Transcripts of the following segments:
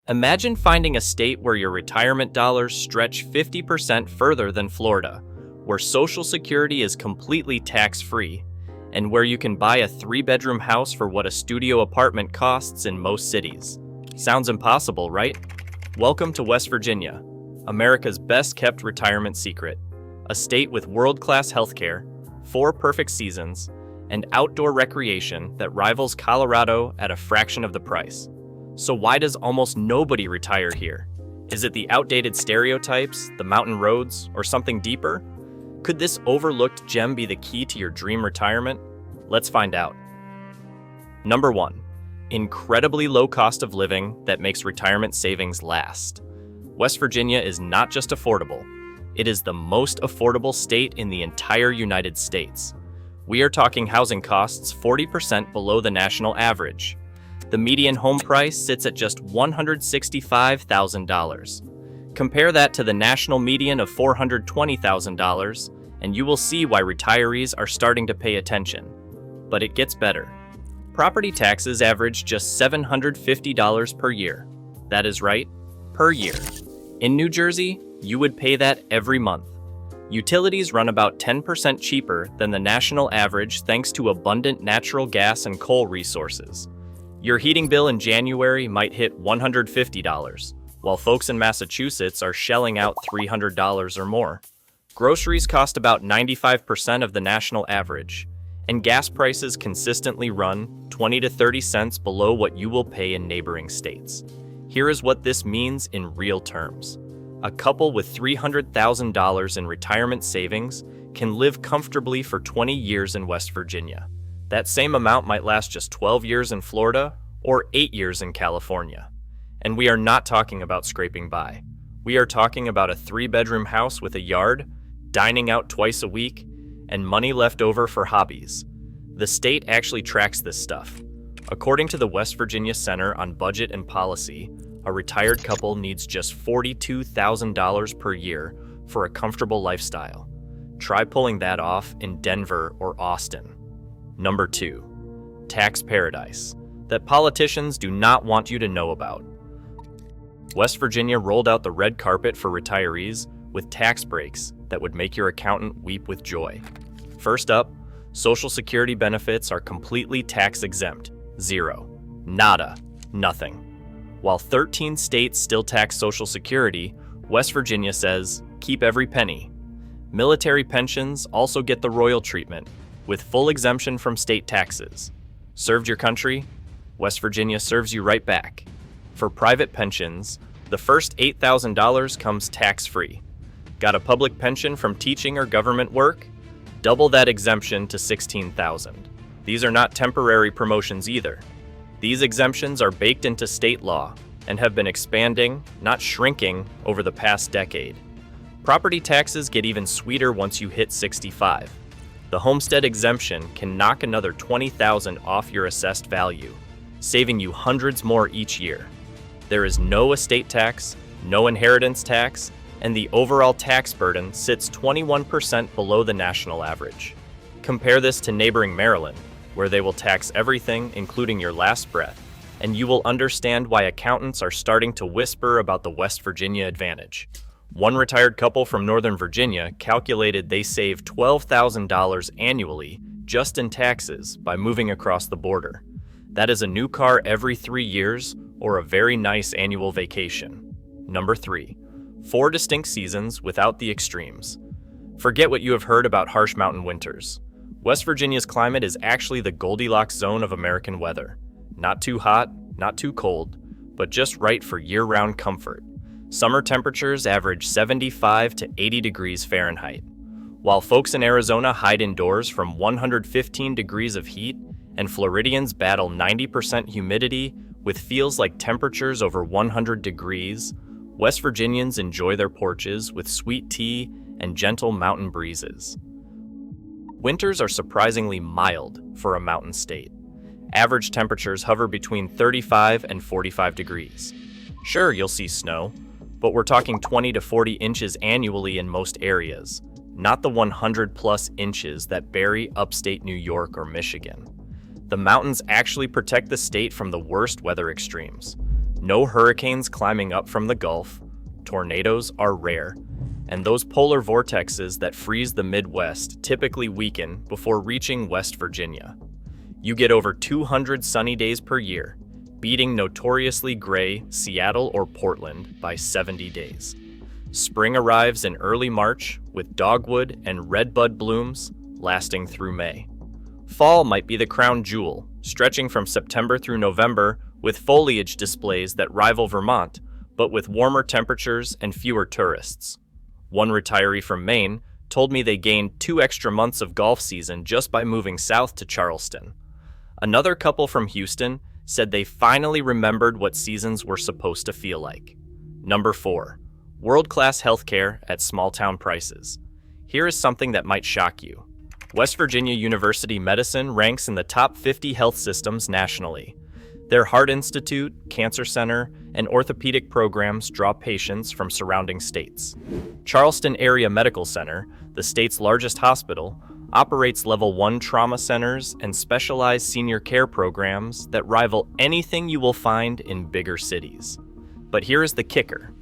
Imagine finding a state where your retirement dollars stretch 50% further than Florida, where Social Security is completely tax-free, and where you can buy a 3-bedroom house for what a studio apartment costs in most cities. Sounds impossible, right? Welcome to West Virginia, America's best-kept retirement secret, a state with world-class healthcare, 4 perfect seasons, and outdoor recreation that rivals Colorado at a fraction of the price. So why does almost nobody retire here? Is it the outdated stereotypes, the mountain roads, or something deeper? Could this overlooked gem be the key to your dream retirement? Let's find out. Number 1. Incredibly low cost of living that makes retirement savings last. West Virginia is not just affordable, it is the most affordable state in the entire United States. We are talking housing costs 40% below the national average. The median home price sits at just $165,000. Compare that to the national median of $420,000, and you will see why retirees are starting to pay attention. But it gets better. Property taxes average just $750 per year. That is right, per year. In New Jersey, you would pay that every month. Utilities run about 10% cheaper than the national average thanks to abundant natural gas and coal resources. Your heating bill in January might hit $150, while folks in Massachusetts are shelling out $300 or more. Groceries cost about 95% of the national average, and gas prices consistently run 20 to 30 cents below what you will pay in neighboring states. Here is what this means in real terms. A couple with $300,000 in retirement savings can live comfortably for 20 years in West Virginia. That same amount might last just 12 years in Florida or 8 years in California. And we are not talking about scraping by. We are talking about a 3-bedroom house with a yard, dining out twice a week, and money left over for hobbies. The state actually tracks this stuff. According to the West Virginia Center on Budget and Policy, a retired couple needs just $42,000 per year for a comfortable lifestyle. Try pulling that off in Denver or Austin. Number 2. Tax paradise that politicians do not want you to know about. West Virginia rolled out the red carpet for retirees with tax breaks that would make your accountant weep with joy. First up, Social Security benefits are completely tax-exempt. Zero. Nada. Nothing. While 13 states still tax Social Security, West Virginia says, keep every penny. Military pensions also get the royal treatment, with full exemption from state taxes. Served your country? West Virginia serves you right back. For private pensions, the first $8,000 comes tax-free. Got a public pension from teaching or government work? Double that exemption to $16,000. These are not temporary promotions either. These exemptions are baked into state law and have been expanding, not shrinking, over the past decade. Property taxes get even sweeter once you hit 65. The homestead exemption can knock another $20,000 off your assessed value, saving you hundreds more each year. There is no estate tax, no inheritance tax, and the overall tax burden sits 21% below the national average. Compare this to neighboring Maryland, where they will tax everything, including your last breath, and you will understand why accountants are starting to whisper about the West Virginia advantage. One retired couple from Northern Virginia calculated they save $12,000 annually just in taxes by moving across the border. That is a new car every 3 years or a very nice annual vacation. Number 3. 4 distinct seasons without the extremes. Forget what you have heard about harsh mountain winters. West Virginia's climate is actually the Goldilocks zone of American weather. Not too hot, not too cold, but just right for year-round comfort. Summer temperatures average 75 to 80 degrees Fahrenheit, while folks in Arizona hide indoors from 115 degrees of heat, and Floridians battle 90% humidity with feels like temperatures over 100 degrees. West Virginians enjoy their porches with sweet tea and gentle mountain breezes. Winters are surprisingly mild for a mountain state. Average temperatures hover between 35 and 45 degrees. Sure, you'll see snow, but we're talking 20 to 40 inches annually in most areas, not the 100-plus inches that bury upstate New York or Michigan. The mountains actually protect the state from the worst weather extremes. No hurricanes climbing up from the Gulf, tornadoes are rare, and those polar vortexes that freeze the Midwest typically weaken before reaching West Virginia. You get over 200 sunny days per year, beating notoriously gray Seattle or Portland by 70 days. Spring arrives in early March with dogwood and redbud blooms lasting through May. Fall might be the crown jewel, stretching from September through November with foliage displays that rival Vermont, but with warmer temperatures and fewer tourists. One retiree from Maine told me they gained 2 extra months of golf season just by moving south to Charleston. Another couple from Houston said they finally remembered what seasons were supposed to feel like. Number 4. World-class healthcare at small-town prices. Here is something that might shock you. West Virginia University Medicine ranks in the top 50 health systems nationally. Their Heart Institute, Cancer Center, and orthopedic programs draw patients from surrounding states. Charleston Area Medical Center, the state's largest hospital, operates Level 1 trauma centers and specialized senior care programs that rival anything you will find in bigger cities. But here is the kicker.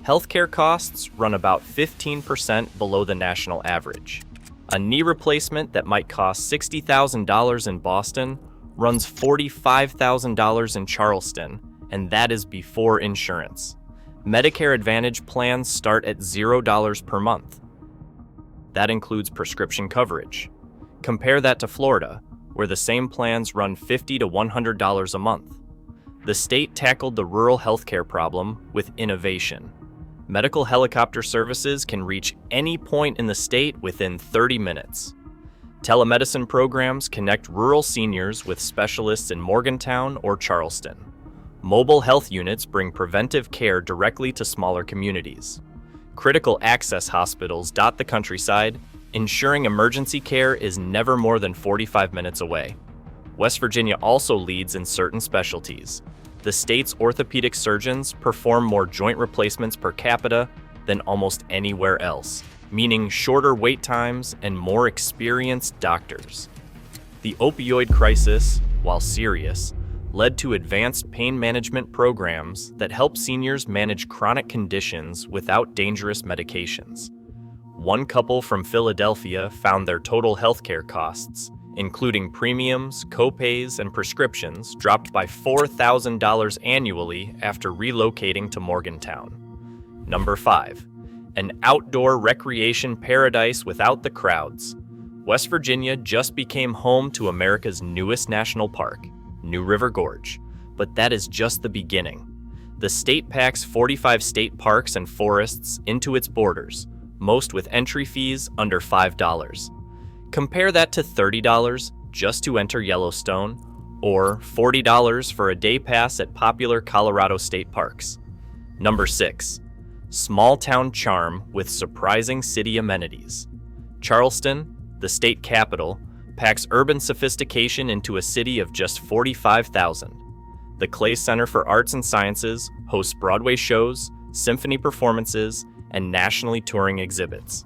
Healthcare costs run about 15% below the national average. A knee replacement that might cost $60,000 in Boston runs $45,000 in Charleston, and that is before insurance. Medicare Advantage plans start at $0 per month. That includes prescription coverage. Compare that to Florida, where the same plans run $50 to $100 a month. The state tackled the rural healthcare problem with innovation. Medical helicopter services can reach any point in the state within 30 minutes. Telemedicine programs connect rural seniors with specialists in Morgantown or Charleston. Mobile health units bring preventive care directly to smaller communities. Critical access hospitals dot the countryside, ensuring emergency care is never more than 45 minutes away. West Virginia also leads in certain specialties. The state's orthopedic surgeons perform more joint replacements per capita than almost anywhere else, meaning shorter wait times and more experienced doctors. The opioid crisis, while serious, led to advanced pain management programs that help seniors manage chronic conditions without dangerous medications. One couple from Philadelphia found their total healthcare costs, including premiums, copays, and prescriptions, dropped by $4,000 annually after relocating to Morgantown. Number 5. An outdoor recreation paradise without the crowds. West Virginia just became home to America's newest national park, New River Gorge, but that is just the beginning. The state packs 45 state parks and forests into its borders, most with entry fees under $5. Compare that to $30 just to enter Yellowstone, or $40 for a day pass at popular Colorado state parks. Number 6. Small town charm with surprising city amenities. Charleston, the state capital, packs urban sophistication into a city of just 45,000. The Clay Center for Arts and Sciences hosts Broadway shows, symphony performances, and nationally touring exhibits.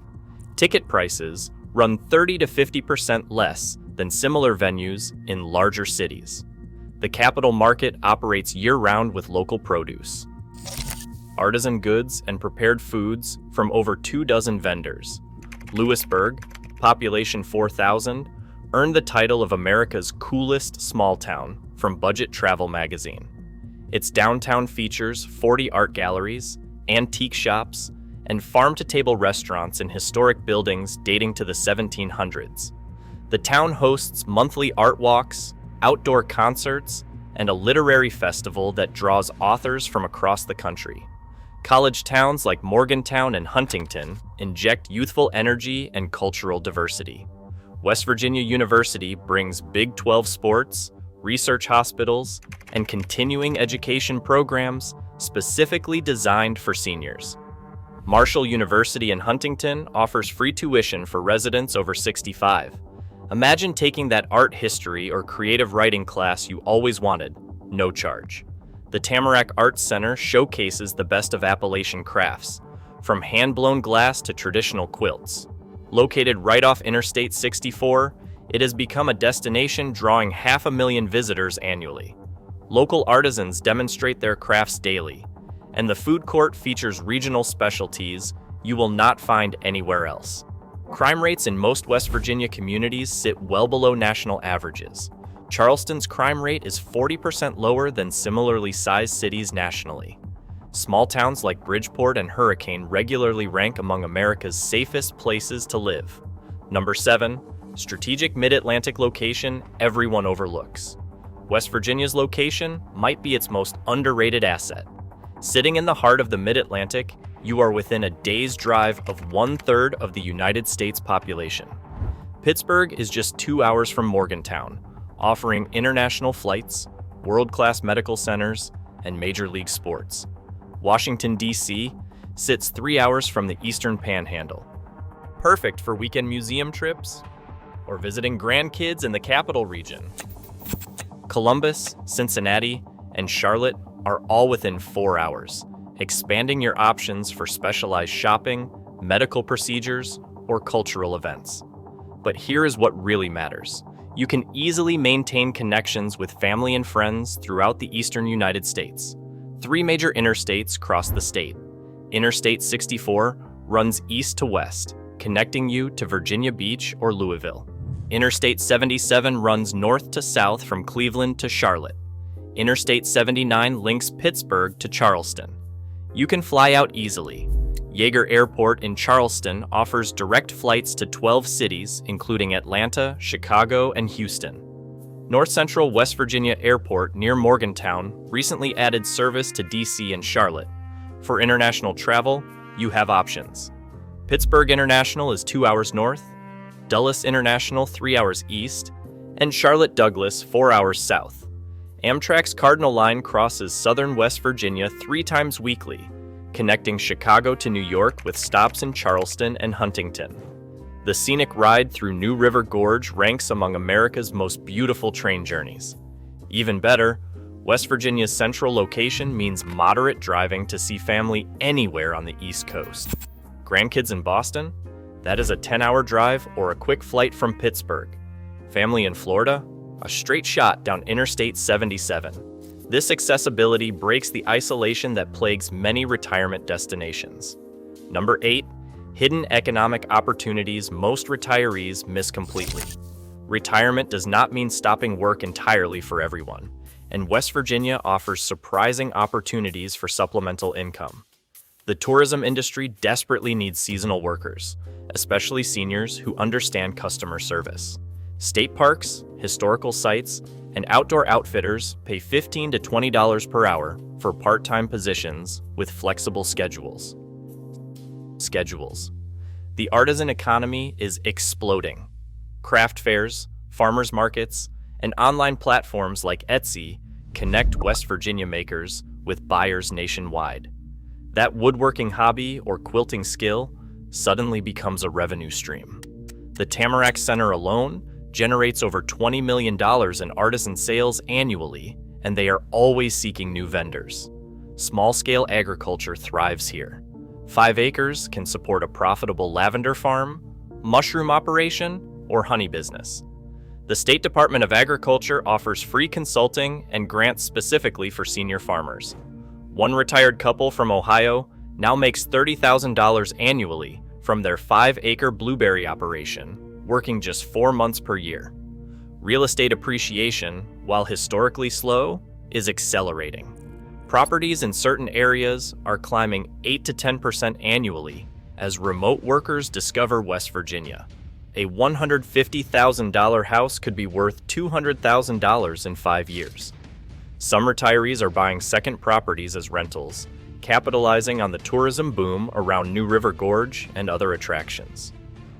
Ticket prices run 30 to 50% less than similar venues in larger cities. The capital market operates year-round with local produce, artisan goods, and prepared foods from over 24 vendors. Lewisburg, population 4,000, earned the title of America's coolest small town from Budget Travel magazine. Its downtown features 40 art galleries, antique shops, and farm-to-table restaurants in historic buildings dating to the 1700s. The town hosts monthly art walks, outdoor concerts, and a literary festival that draws authors from across the country. College towns like Morgantown and Huntington inject youthful energy and cultural diversity. West Virginia University brings Big 12 sports, research hospitals, and continuing education programs specifically designed for seniors. Marshall University in Huntington offers free tuition for residents over 65. Imagine taking that art history or creative writing class you always wanted, no charge. The Tamarack Arts Center showcases the best of Appalachian crafts, from hand-blown glass to traditional quilts. Located right off Interstate 64, it has become a destination drawing 500,000 visitors annually. Local artisans demonstrate their crafts daily, and the food court features regional specialties you will not find anywhere else. Crime rates in most West Virginia communities sit well below national averages. Charleston's crime rate is 40% lower than similarly sized cities nationally. Small towns like Bridgeport and Hurricane regularly rank among America's safest places to live. Number 7. Strategic mid-Atlantic location everyone overlooks. West Virginia's location might be its most underrated asset. Sitting in the heart of the mid-Atlantic, you are within a day's drive of 1/3 of the United States population. Pittsburgh is just 2 hours from Morgantown, offering international flights, world-class medical centers, and major league sports. Washington, D.C. sits 3 hours from the Eastern Panhandle. Perfect for weekend museum trips or visiting grandkids in the capital region. Columbus, Cincinnati, and Charlotte are all within 4 hours, expanding your options for specialized shopping, medical procedures, or cultural events. But here is what really matters. You can easily maintain connections with family and friends throughout the eastern United States. 3 major interstates cross the state. Interstate 64 runs east to west, connecting you to Virginia Beach or Louisville. Interstate 77 runs north to south from Cleveland to Charlotte. Interstate 79 links Pittsburgh to Charleston. You can fly out easily. Yeager Airport in Charleston offers direct flights to 12 cities, including Atlanta, Chicago, and Houston. North Central West Virginia Airport near Morgantown recently added service to DC and Charlotte. For international travel, you have options. Pittsburgh International is 2 hours north, Dulles International 3 hours east, and Charlotte Douglas 4 hours south. Amtrak's Cardinal Line crosses southern West Virginia 3 times weekly, connecting Chicago to New York with stops in Charleston and Huntington. The scenic ride through New River Gorge ranks among America's most beautiful train journeys. Even better, West Virginia's central location means moderate driving to see family anywhere on the East Coast. Grandkids in Boston? That is a 10-hour drive or a quick flight from Pittsburgh. Family in Florida? A straight shot down Interstate 77. This accessibility breaks the isolation that plagues many retirement destinations. Number 8. Hidden economic opportunities most retirees miss completely. Retirement does not mean stopping work entirely for everyone, and West Virginia offers surprising opportunities for supplemental income. The tourism industry desperately needs seasonal workers, especially seniors who understand customer service. State parks, historical sites, and outdoor outfitters pay $15 to $20 per hour for part-time positions with flexible schedules. The artisan economy is exploding. Craft fairs, farmers markets, and online platforms like Etsy connect West Virginia makers with buyers nationwide. That woodworking hobby or quilting skill suddenly becomes a revenue stream. The Tamarack Center alone generates over $20 million in artisan sales annually, and they are always seeking new vendors. Small-scale agriculture thrives here. 5 acres can support a profitable lavender farm, mushroom operation, or honey business. The State Department of Agriculture offers free consulting and grants specifically for senior farmers. One retired couple from Ohio now makes $30,000 annually from their 5-acre blueberry operation, working just 4 months per year. Real estate appreciation, while historically slow, is accelerating. Properties in certain areas are climbing 8 to 10% annually as remote workers discover West Virginia. A $150,000 house could be worth $200,000 in 5 years. Some retirees are buying second properties as rentals, capitalizing on the tourism boom around New River Gorge and other attractions.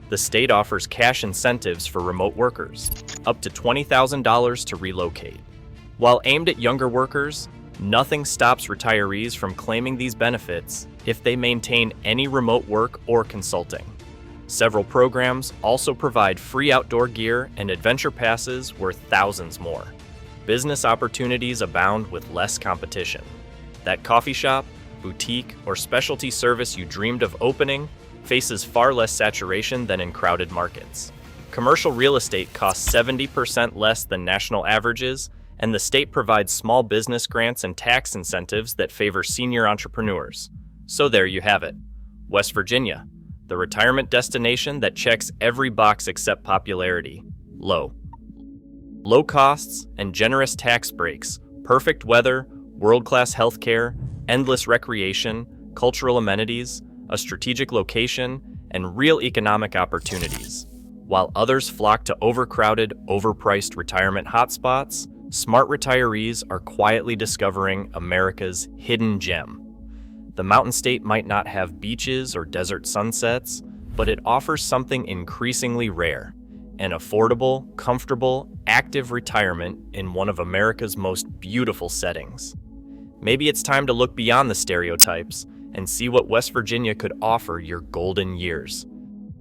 The state offers cash incentives for remote workers, up to $20,000 to relocate. While aimed at younger workers, nothing stops retirees from claiming these benefits if they maintain any remote work or consulting. Several programs also provide free outdoor gear and adventure passes worth thousands more. Business opportunities abound with less competition. That coffee shop, boutique, or specialty service you dreamed of opening faces far less saturation than in crowded markets. Commercial real estate costs 70% less than national averages, And the state provides small business grants and tax incentives that favor senior entrepreneurs. So there you have it. West Virginia, the retirement destination that checks every box except popularity. Low. Low costs and generous tax breaks, perfect weather, world-class healthcare, endless recreation, cultural amenities, a strategic location, and real economic opportunities. While others flock to overcrowded, overpriced retirement hotspots, smart retirees are quietly discovering America's hidden gem. The mountain state might not have beaches or desert sunsets, but it offers something increasingly rare: an affordable, comfortable, active retirement in one of America's most beautiful settings. Maybe it's time to look beyond the stereotypes and see what West Virginia could offer your golden years.